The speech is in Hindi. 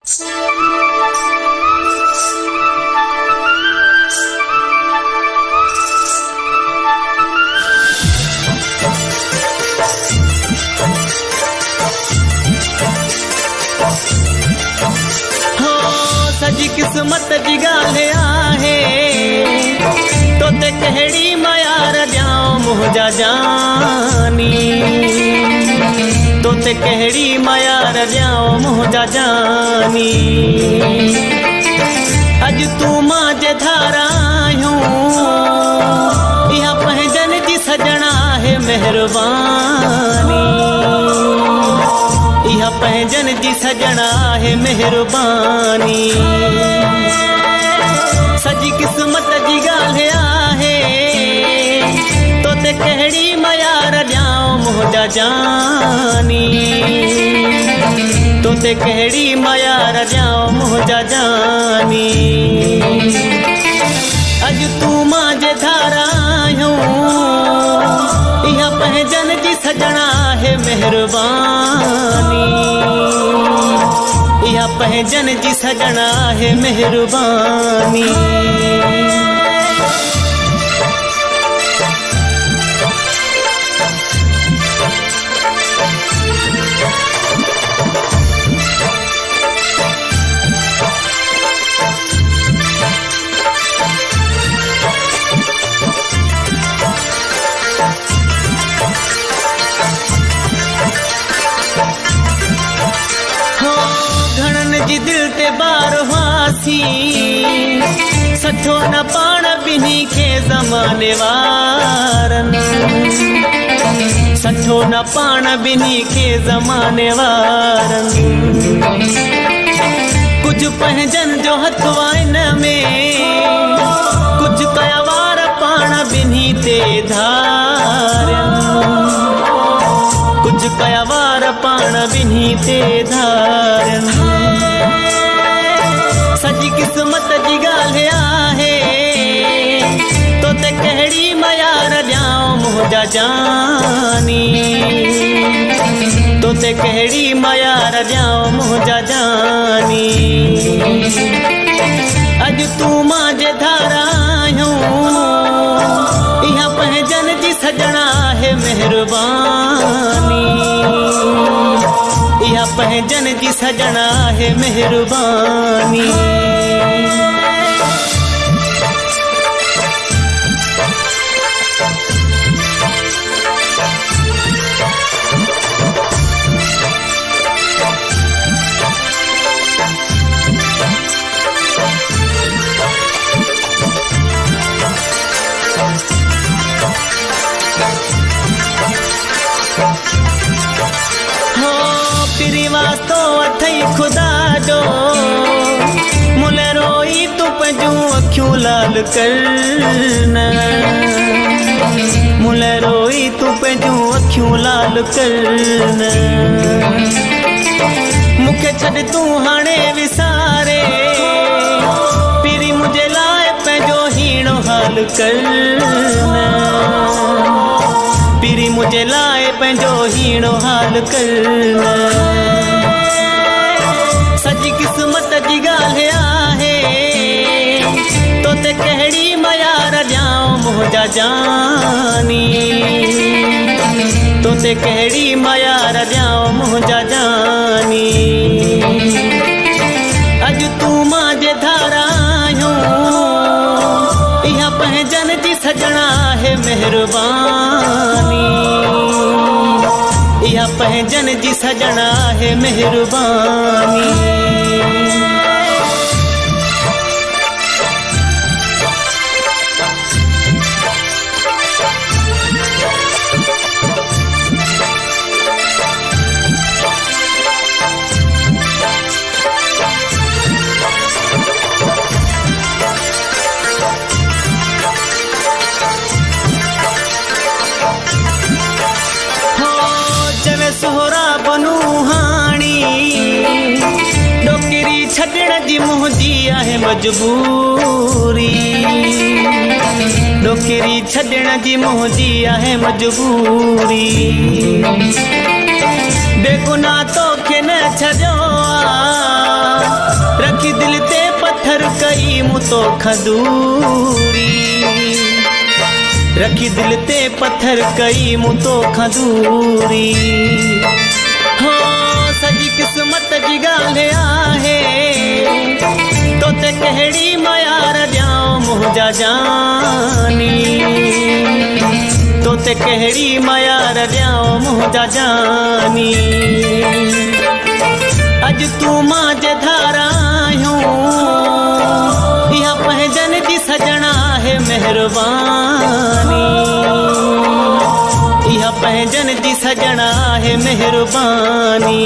सजी किस्मत जी गाल्हि आहे तो ते कहिड़ी मयार ॾियां मुंहिंजा जानी तो ते कहिड़ी मयार ॾियां मुंहिंजा जानी अॼु तूं मां जे धारा आहियूं इहा पंहिंजनि जी सजणा आहे महिरबानी इहा पंहिंजनि जी सजणा आहे महिरबानी सजी किस्मत जी ॻाल्हि आहे तो ते कहिड़ी मयार ॾियां मुंहिंजा जानी तो ते कहिड़ी मयार ॾियां मुंहिंजा जानी अॼु तूं मां जे धारा आहियूं इहा पंहिंजनि जी सजणा आहे महिरबानी इहा पंहिंजनि जी सजणा आहे महिरबानी जी दिल ते बार हुआसी सठो न पाण बिन्ही खे ज़माने वारनि सठो न पाण बिन्ही खे ज़माने वारनि कुझु पंहिंजनि जो हथ वाइन में कुझु कया वार पाण बिन्ही ते धारनि कुझु कया वार पाण बिन्ही ते धारनि सजी किस्मत जी ॻाल्हि आहे तो ते कहिड़ी मयार ॾियां मुंहिंजा जानी तो ते कहिड़ी मयार ॾियां मुंहिंजा जानी अॼु तूं मां जे धारा आहियूं इहा पंहिंजनि जी सजणा आहे महिरबानी इहा पंहिंजनि जी सजणा आहे महिरबानी वास्तो अथई खुदा जो मुल रोई तूं पंहिंजूं अखियूं लाल करना मुल रोई तूं पंहिंजूं अखियूं लाल करना मूंखे छॾ तूं हाणे विसारे पीरी मुंहिंजे लाइ पंहिंजो हीणो हाल करना पीरी मुंहिंजे लाइ पंहिंजो हीणो हाल करना सजी किस्मत जी ॻाल्हि आहे तो ते कहिड़ी मयार ॾियां मुंहिंजा जानी तो ते कहिड़ी मयार ॾियां मुंहिंजा जानी अॼु तूं मां जे धारा आहियूं इहा पंहिंजनि जी सजणा आहे महिरबानी इहा पंहिंजनि जी सजणा आहे महिरबानी सोहरा बनू हाणी डोकरी छॾण जी मुंहिंजी आहे मजबूरी डोकरी छॾण जी मुंहिंजी आहे मजबूरी बेगुनाह तोखे न छॾियो कई मुतो खदूरी रखी दिल ते पत्थर कई मुतो खदूरी हो सजी किस्मत जी गाले आहे तो ते कहड़ी मयार ॾियां मुंहिंजा जानी तो ते कहड़ी मयार ॾियां मुंहिंजा जानी अज तू मां जे धारा आहियूं इहा पंहिंजन जी सजणा है मेहरबानी इहा पंहिंजन जी सजणा है मेहरबानी